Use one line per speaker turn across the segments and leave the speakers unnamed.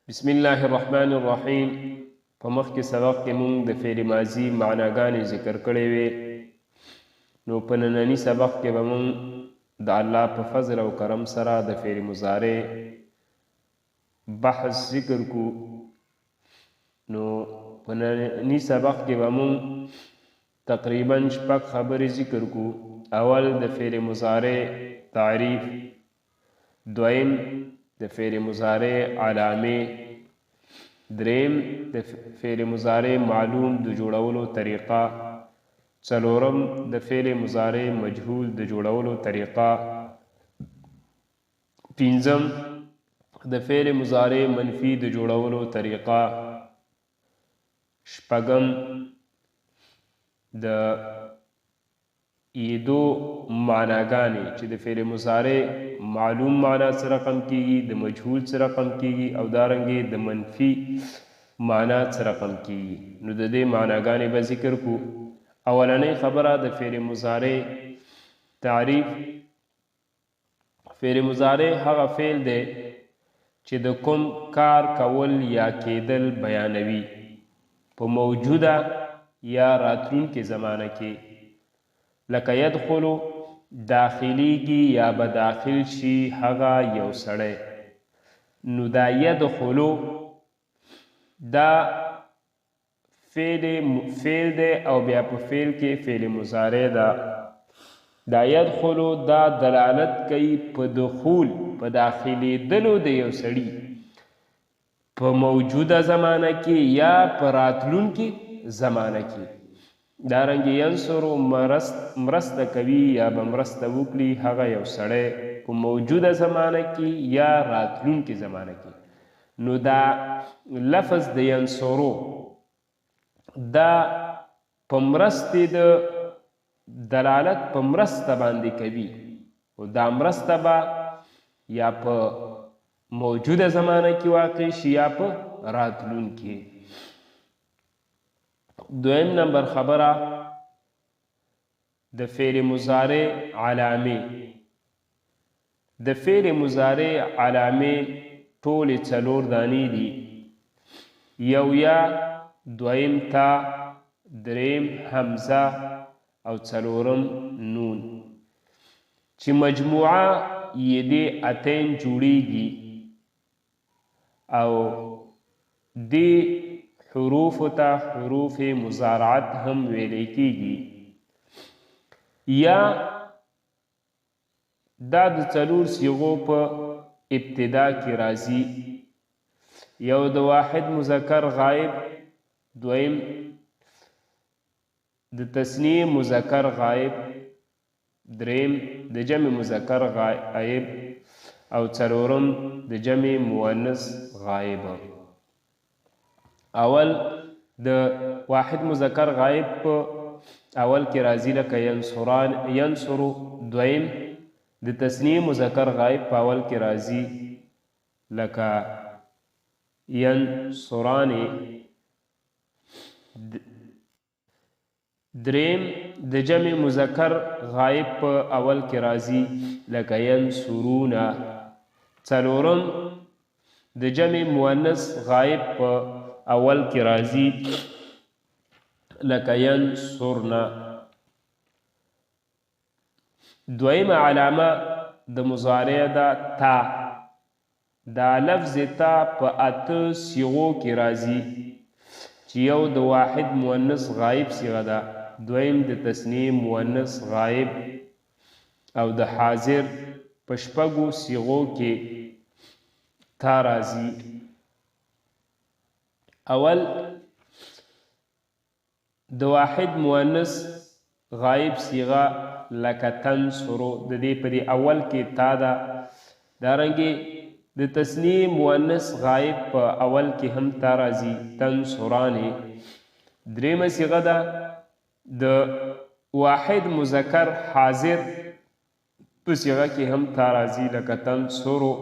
بسم الله الرحمن الرحیم. په مخکې سبق کې مونږ د فعل ماضي معناګانې ذکر کړې وې، نو په ننني سبق کې به مونږ د الله په فضل او کرم سره د فعل مضارع بحث ذکر کو. نو په ننني سبق کې به مونږ تقریبا شپږ خبرې ذکر کو. اول د فعل مضارع تعریف، دویم د فعل مضارع علامه، دریم د فعل مضارع معلوم د جوړولو طریقه، څلورم د فعل مضارع مجهول د جوړولو طریقه، پنځم د فعل مضارع منفی د جوړولو طریقه، شپږم د یدو معناګانې چې د فعل مضارع معلوم معنا څه رقم کیږي، د مجهول څه رقم کیږي، او دارنګې د منفی معنا څه رقم کیږي. نو د دې معناګانې به ذکر کو. اولنۍ خبره د فعل مضارع تعریف. فعل مضارع هغه فعل دی چې د کوم کار کول یا کېدل بیانوي په موجوده یا راتلونکې زمانه کې، لکه یدخلو داخلیږي یا به داخل شي هغه یو سړی. نو دا یدخلو دا فعل دی او بیا په فعل کې فعل مضارع ده. دا یدخلو دا دلالت کوي په دخول، په داخلېدلو د یو سړي په موجوده زمانه کې یا په راتلونکې زمانه کې. دارنګه ینصرو مرسته کوي یا به مرسته وکړي هغه یو سړی په موجوده زمانه کې یا راتلونکې زمانه کې. نو دا لفظ د ینصرو دا په مرستې د دلالت په مرسته باندې کوي، او دا مرسته به یا په موجوده زمانه کې واقع شي یا په راتلونکې. دویم نمبر خبره د فعل مضارع علامه. د فعل مضارع علامه ټولې څلور دانې دي، یو یا، دویم تا، دریم حمزه او څلورم نون، چې مجموعه یې د اتین جوړیږي. او دی حروف ته حروف مضارعت هم ویلې کیږي. یا دا د څلور صیغو په ابتدا کې راځي، یو د واحد مذکر غائب، دویم د تثنیه مذکر غائب، دریم د جمع مذکر غائب، او څلورم د جمع مؤنث غائب. اول د واحد مذکر غائب په اول کې راځي لکه ینصرو. دویم د تثنیه مذکر غائب په اول کې راځي لکه ینصران. دریم د جمع مذکر غائب په اول کې راځي لکه ینصرون. څلورم د جمع مؤنث غائب په اول کې راځي لکه ینصرنا. دویمه علامه د مضارع ده تا. دا لفظ تا په اته صیغو کې راځي، چې یو د واحد مؤنث غائب صیغه ده، دویم د تثنیه مؤنث غائب، او د حاضر په شپږو صیغو کې تا راځي. اول د واحد مؤنث غائب صیغه لکه تنصرو، د دې په دې اول کې تا ده. دارنګې د تثنیه مؤنث غائب په اول کې هم تا راځي تنصرانې. دریمه صیغه ده د واحد مذکر حاضر په صیغه کې هم تا راځي لکه تنصرو.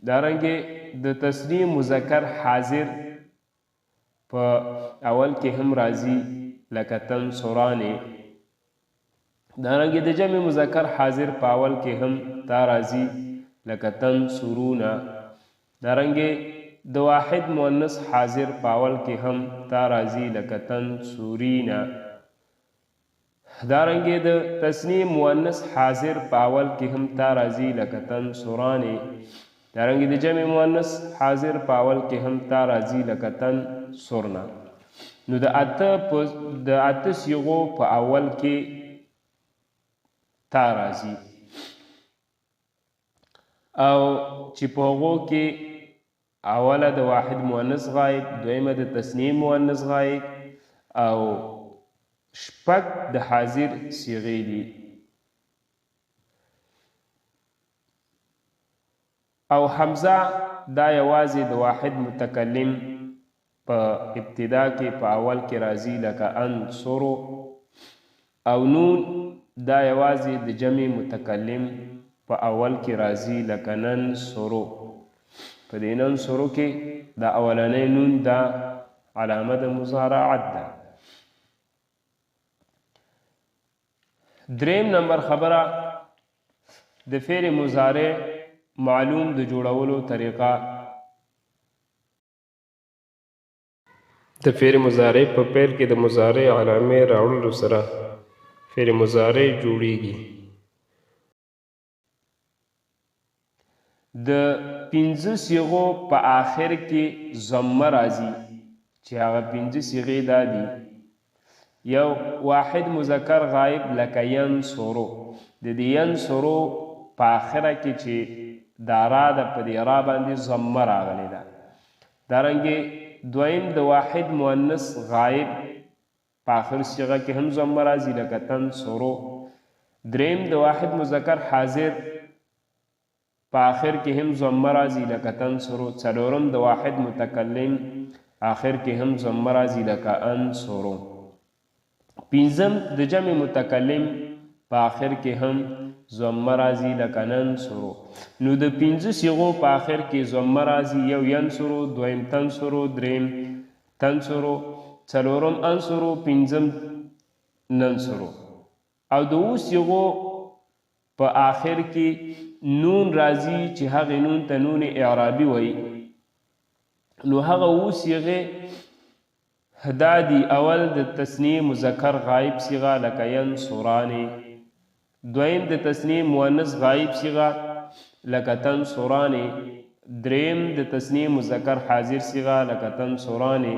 دارنګې د تثنیه مذکر حاضر په اول کې هم راځي لکه تنصرانې. دارنګې د جمع مذکر حاضر په اول کې هم تا راځي لکه تنصرون. دارنګې د واحد مؤنث حاضر پاول کې هم تا راځي لکه تنصرینا. دارنګې د تثنیه مؤنث حاضر پاول کې هم تا راځي لکه تنصرانې. دارنګې د جمع مؤنث حاضر پاول کې هم تا راځي لکه تنصرنا. نو د اته صیغو په اول کې تا راځي او چې په هغو کې اوله د واحد مؤنث غایب، دویمه د تثنیه مؤنث غایب او شپږ د حاضر صیغې دي. او حمزه دا یوازې د واحد متکلم په ابتدا کې په اول کې راځي لکه انصرو. او نون دا یوازې د جمع متکلم په اول کې راځي لکه ننصرو. په دې ننصرو کې دا اولنی نون دا علامه د مضارعت ده. دریم نمبر خبره د فعل مضارع معلوم د جوړولو طریقه. د فعل مضارع په پیل کې د مضارع علامه راوړلو سره فعل مضارع جوړیږي. د پنځه صیغو په آخر کې ضمه راځي چې هغه پنځه صیغې دا دي. یو واحد مذکر غایب لکه ینصرو. د دې ینصرو په آخره کې چې دا را ده په دې را باندې ضمه راغلی ده. دارنګې دویم د واحد مؤنث غایب په آخر صیغه کې هم ضمه راځي لکه تنصرو. دریم د واحد مذکر حاضر په آخر کې هم ضمه راځي لکه تنصرو. څلورم د واحد متکلم آخر کې هم ضمه راځي لکه انصرو. پنځم د جمع متکلم په آخر کې هم ضمه راځي لکه ننصرو. نو د پنځه صیغو په آخر کې ضمه راځي. یو ینصرو، دویم تنصرو، دریم تنصرو، څلورم انصرو، پنځم ننصرو. او د اوو صیغو په آخر کې نون راځي چې هغې نون ته نون اعرابي وایي. نو هغه اوو صیغې دا دي. اول د تثنیه مذکر غایب صیغه لکه ینصرانې. دویم د تثنیه مؤنث غایب صیغه لکه تنصرانې. دریم د تثنیه مذکر حاضر صیغه لکه تنصرانې.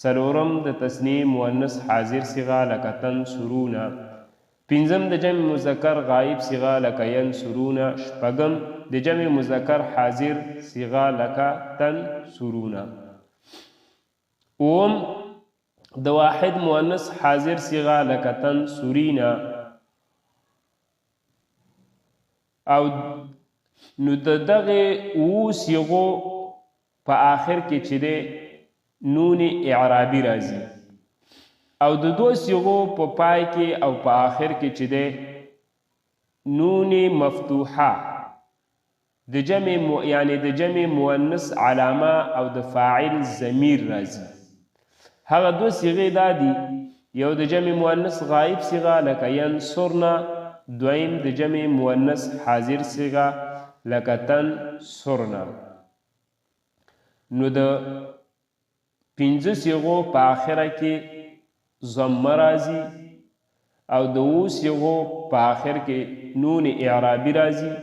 څلورم د تثنیه مؤنث حاضر صیغه لکه تنصرونا. پنځم د جمع مذکر غایب صیغه لکه ینصرونا. شپږم د جمع مذکر حاضر صیغه لکه تنصرونا. اوم د واحد مؤنث حاضر صیغه لکه تنصرینا. او نو د دغه اوو صیغو په آخر کې چې دی نون اعرابي راځي. او د دو صیغو په پای کې او په آخر کې چې دی نون مفتوحه د جمع یعنی د جمع مؤنث علامه او د فاعل ضمیر راځي. هغه دو صیغې دا دي. یو د جمع مؤنث غایب صیغه لکه ینصرنا. دویم د جمع مؤنث حاضر صیغه لکه تنصرنا. نو د پنځه صیغو په آخره کې ضمه راځي او د اوو صیغو په آخر کې نون اعرابي راځي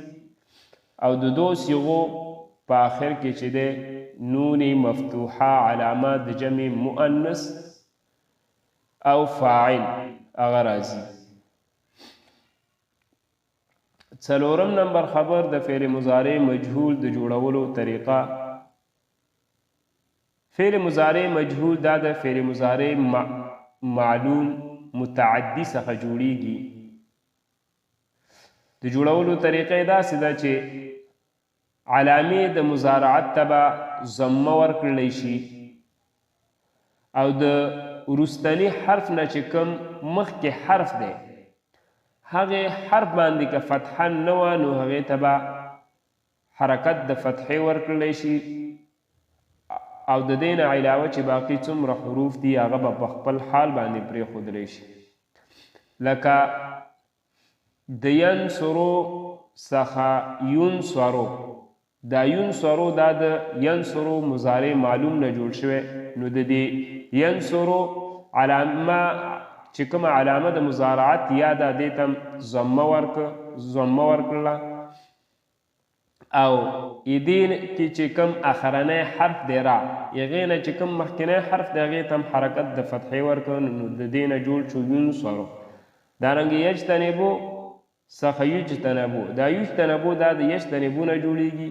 او د دو صیغو په آخر کې چې دی نون مفتوحه علامه د جمع مؤنث او فاعل هغه راځي. څلورم نمبر خبر د فعل مضارع مجهول د جوړولو طریقه. فعل مضارع مجهول دا د فعل مضارع معلوم متعدی څخه جوړیږي. د جوړولو طریقه داسې ده چې علامې د مضارعت ته به ضمه ورکړلی شي او د وروستني حرف نه چې کوم مخکې حرف دی هغې حرف باندې که فتحه نه وه نو هغې ته به حرکت د فتحې ورکړلی شي او د دې نه علاوه چې باقي څومره حروف دي هغه به په خپل حال باندې پرېښودلی شي. لکه د ینصرو څخه ینصرو دا ینصرو دا د ینصرو مضارع معلوم نه جوړ شوی نو د دې ینصرو علامه چې کومه علامه د مضارعت یا دا دې ته ضمه ورکړله او دې کې چې کوم اخرنی حرف دی را هغې نه چې کوم مخکینی حرف دی هغې ته هم حرکت د فتحې ورکړه نو د دې نه جوړ شو ینصرو. دارنګې یجتنبو څخه یجتنبو دا یجتنبو دا د یجتنبو نه جوړیږي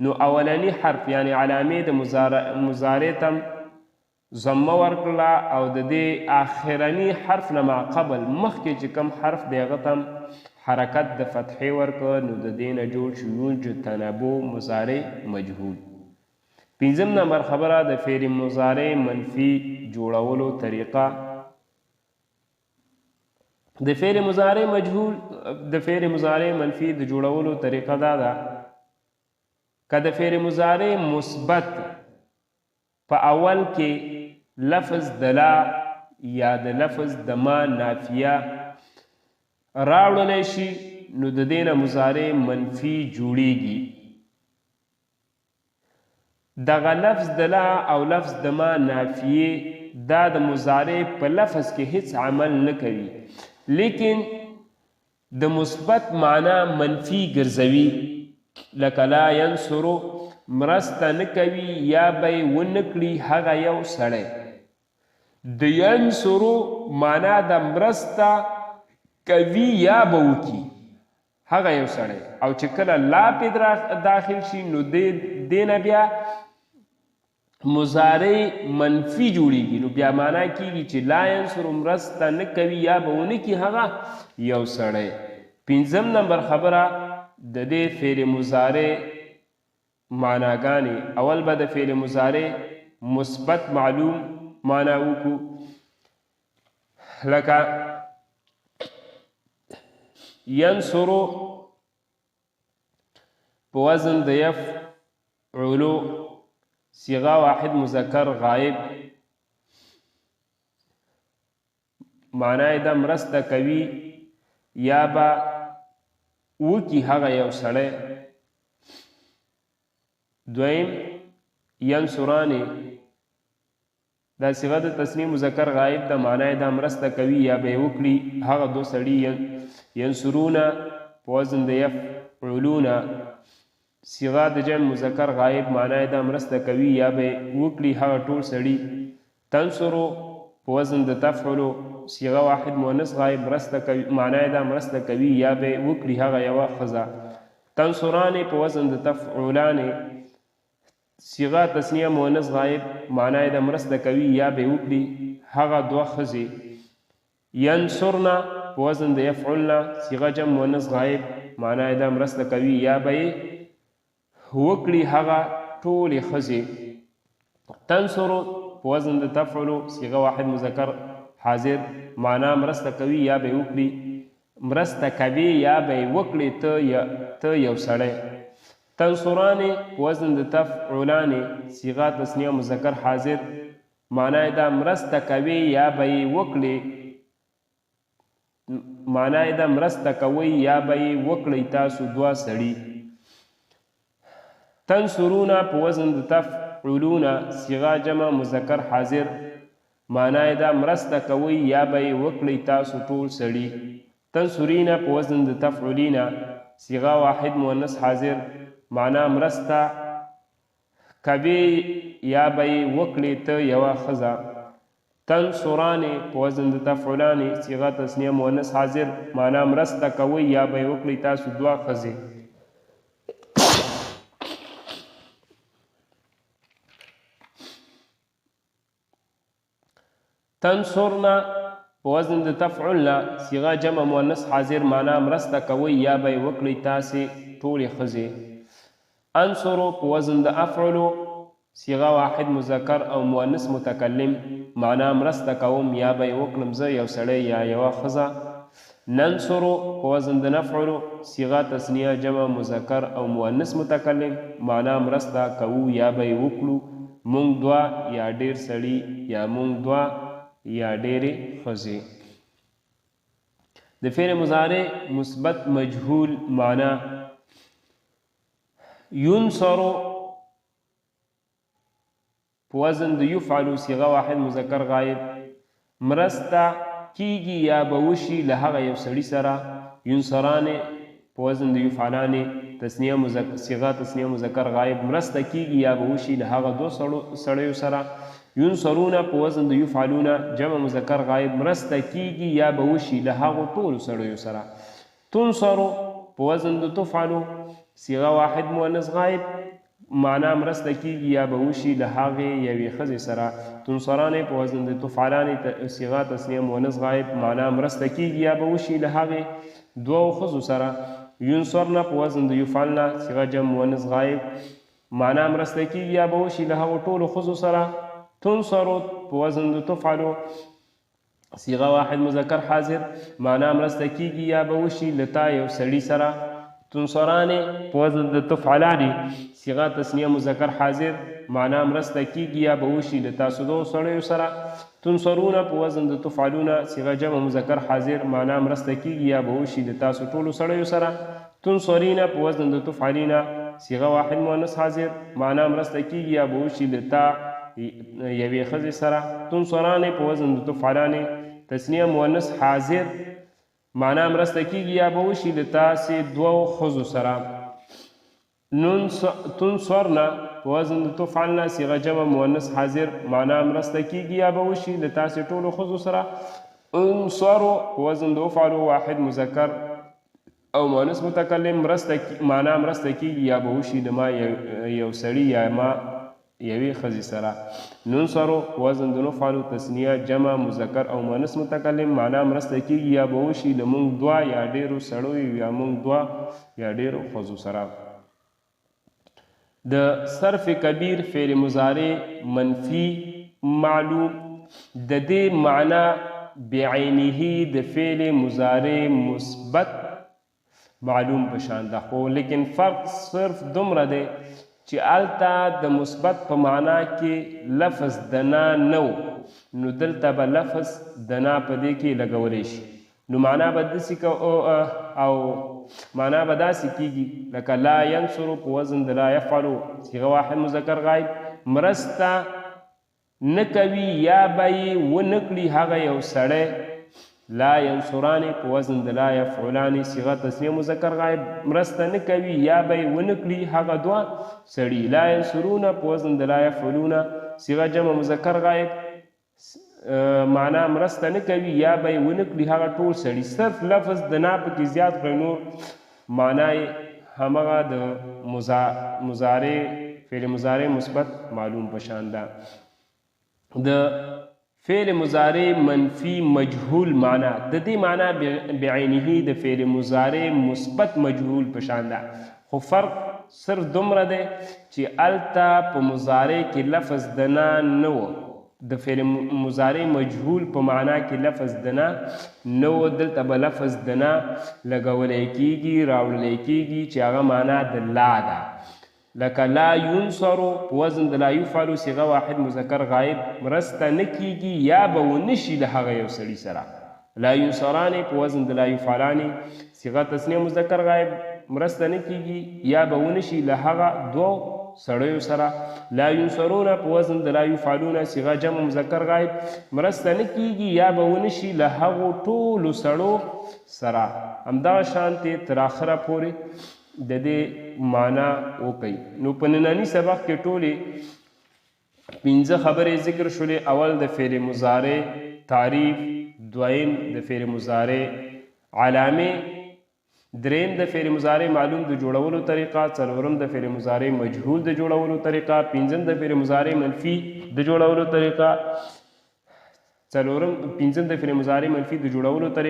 نو اولنی حرف یعنی علامې د مضارع ته ضمه ورکړله او د دې آخرني حرف نه ماقبل مخکې چې کوم حرف دی هغه ته حرکت د فتحې ورکړه نو د دې نه جوړ شو یجتنبو مضارع مجهول. پنځم نمبر خبره د فعل مضارع منفي جوړولو طریقه. د فعل مضارع مجهول د فعل مضارع منفي د جوړولو طریقه دا ده که د فعل مضارع مثبت په اول کې لفظ د لا یا د لفظ د ما نافیه راوړلی شي نو د دې نه مضارع منفي جوړیږي. دغه لفظ د لا او لفظ د ما نافیه دا د مضارع په لفظ کې هیڅ عمل نه کوي لیکن د مثبت معنا منفي ګرځوي لکه لا ینصرو مرسته نه کوي یا به یې ونه کړي هغه یو سړی. د ینصرو معنا د مرسته کوي یا به وکړي هغه یو سړی او چې کله لا پې داخل شي نو دې نه بیا مضارع منفي جوړیږي نو بیا معنا کیږي چې لا ینصرو مرسته نه کوي یا به ونه کړي هغه یو سړی. پنځم نمبر خبره د دې فعل مضارع معناګانې. اول به د فعل مضارع مثبت معلوم معنا وکړو لکه ینصرو په وزن د یفعلو صیغه واحد مذکر غایب معنا یې د مرسته کوي یا به وکي هغه یو سړی. دویم ینصرانې دا صیغه د تثنیه مذکر غایب د معنا یې د مرسته کوي یا به یې وکړي هغه دو سړي. ینصرونه په وزن د یفعلونه صیغه د جمع مذکر غایب معنا یې د مرسته کوي یا به یې وکړي هغه ټول سړي. تنصرو په وزن د تفعلو صیغه واحد مؤنث غایب مرسته کوي معنا یې د مرسته کوي یا به یې وکړي هغه یوه ښځه. تنصرانې په وزن د تفعلانې صیغه تثنیه مؤنث غایب معنا یې د مرسته کوي یا به یې وکړي هغه دوه ښځې. ینصرنا په وزن د یفعلنا صیغه جمع مؤنث غایب معنا یې د مرسته کوي یا به یې وکړي هغه ټولې ښځې. تنصرو په وزن د تفعلو صیغه واحد مذکر حاضر معنا مرسته کوي یا به یې وکړي مرسته کوي یا به یې وکړي ته یو سړی. تنصرانې په وزن د تفعلانې صیغه تثنیه مذکر حاضر معنا یې د مرسته کوي یا به یې وکړي معنا یې د مرسته کوي یا به یې وکړئ تاسو دوه سړي. تنصرونه په وزن د تفعلونه صیغه جمع مذکر حاضر معنا یې د مرسته کوي یا به یې وکړئ تاسو ټول سړي. تنصرینه په وزن د تفعلینا صیغه واحد مؤنث حاضر معنا مرسته کوي یا به یې وکړي ته یوه ښځه. تنصرانې په وزن د تفعلانې صیغه تثنیه مؤنث حاضر معنا مرسته کوي یا به یې وکړي تاسو دوه ښځې. تنصرنا په وزن د تفعلنا صیغه جمع مؤنث حاضر معنا مرسته کوي یا به یې وکړئ تاسې ټولې ښځې. انصرو په وزن د افعلو صیغه واحد مذکر او مؤنث متکلم معنا مرسته کوم یا به یې وکړم زه یو سړی یا یوه ښځه. ننصرو په وزن د نفعلو صیغه تثنیه جمع مذکر او مؤنث متکلم معنا مرسته کوو یا به یې وکړو مونږ دوه یا ډېر سړي یا مونږ دوه یا ډېرې ښځې. د فعل مضارع مثبت مجهول معنا ينصرو په وزن د یفعلو صیغه واحد مذکر غایب مرسته کیږي یا به وشي له هغه یو سړي سره ینصرانې په وزن د یفعلانې صیغه تسنیه مذکر غایب مرسته کیږي یا به وشي له هغه دو سړیو سره ینصرونه په وزن د یفعلونه جمع مذکر غایب مرسته کیږي یا به وشي له هغو ټولو سړیو سره تنصرو په وزن د تفعلو صیغه واحد مؤنث غایب معنا مرسته کیږي یا به وشي له هغې یوې ښځې سره تنصرانې په وزن د تفعلانې صیغه تسنیه مؤنث غایب معنا مرسته کیږي یا به وشي له هغې دوو ښځو سره ینصرنه په وزن د یفعلنه صیغه جمع مؤنث غایب معنا مرسته کیږي یا به وشي له هغو ټولو ښځو سره تنصرو په وزن د تفعلو صیغه واحد مذکر حاضر معنا مرسته کیږي یا به وشي له تا یو سړي سره تنصرانې په وزن د تفعلانې صیغه تسنیه مذکر حاضر معنا مرسته کیږي یا به وشي له تاسو دوو سړیو سره تنصرونه په وزن د تفعلونه صیغه جمع مذکر حاضر معنا مرسته کیږي یا به وشي له تاسو ټولو سړیو سره تنصرینه په وزن د تفعلینه صیغه واحد مؤنث حاضر معنا مرسته کیږي یا به وشي له تا یوې ښځې سره تنصرانې په وزن د تفعلانې تسنیه مؤنث حاضر معنا مرسته کیږي یا به وشي له تاسې دوو ښځو سره تنصرنه په وزن د تفعلنه صیغه جمع مؤنث حاضر معنا مرسته کیږي یا به وشي له تاسې ټولو ښځو سره انصرو په وزن د افعلو واحد مذکر او مؤنث متکلم معنا مرسته کیږي یا به وشي له ما یو سړي یا ما یوې ښځې سره ننصرو په وزن د نفعلو تسنیه جمع مذکر او مؤنث متکلم معنا مرسته کیږي یا به وشي له موږ دوه یا ډېرو سړیو یا موږ دوه یا ډېرو ښځو سره د صرف کبیر فعل مضارع منفی معلوم د دې معنا بعینه د فعل مضارع مثبت معلوم بشان ده خو لیکن فرق صرف دومره دی چې هلته د مثبت په معنا کې لفظ دنا نه نو دلته به لفظ دنا په دې کې لګولی شي نو معنا به داسې او معنا به داسې کیږي لکه لا ینصرو په وزن د لا یفعلو صیغه واحد مذکر غایب مرسته نه کوي یا به یې ونه کړي هغه یو سړی لا ینصرانې په وزن د لا یفعلانې صیغه تسنیه مذکر غایب مرسته نه کوي یا به یې ونه کړي هغه دوه سړي لا ینصرونه په وزن د لا یفعلونه صیغه جمع مذکر غایب معنا مرسته نه کوي یا به یې ونه کړي هغه ټول سړي صرف لفظ د نا پکې زیات کړی نور معنا یې همغه د مضارع فعل مضارع مثبت معلوم پشان ده د فعل مضارع منفی مجهول معنا د دې معنا بعینه د فعل مضارع مثبت مجهول پشان ده خو فرق صرف دومره دی چې هلته په مضارع کې لفظ دنا نه و د فعل مضارع مجهول په معنا کې لفظ دنا نه و دلته به لفظ دنا لګولی کیږي راوړلی کیږي چې هغه معنا د لا ده لکه لا ینصرو په وزن د لا یفعلو صیغه واحد مذکر غایب مرسته نه کیږي یا به ونه شي له هغه یو سړي سره لا ینصرانې په وزن د لا یفعلانې صیغه تسنیه مذکر غایب مرسته نه کیږي یا به ونه شي له هغه دوو سړیو سره لا ینصرونه په وزن د لا یفعلونه صیغه جمع مذکر غایب مرسته نه کیږي یا به ونه شي له هغو ټولو سړو سره همدغه شانتې تر آخره پورې د دې معنا وکړئ نو په ننني سبق کې ټولې 5 خبرې ذکر شولې اول د فعل مضارع تعریف دویم د فعل مضارع علامې دریم د فعل مضارع معلوم د جوړولو طریقه څلورم د فعل مضارع مجهول د جوړولو طریقه پنځم د فعل مضارع منفي د جوړولو طریقه پنځم د فعل مضارع منفي د جوړولو طریقه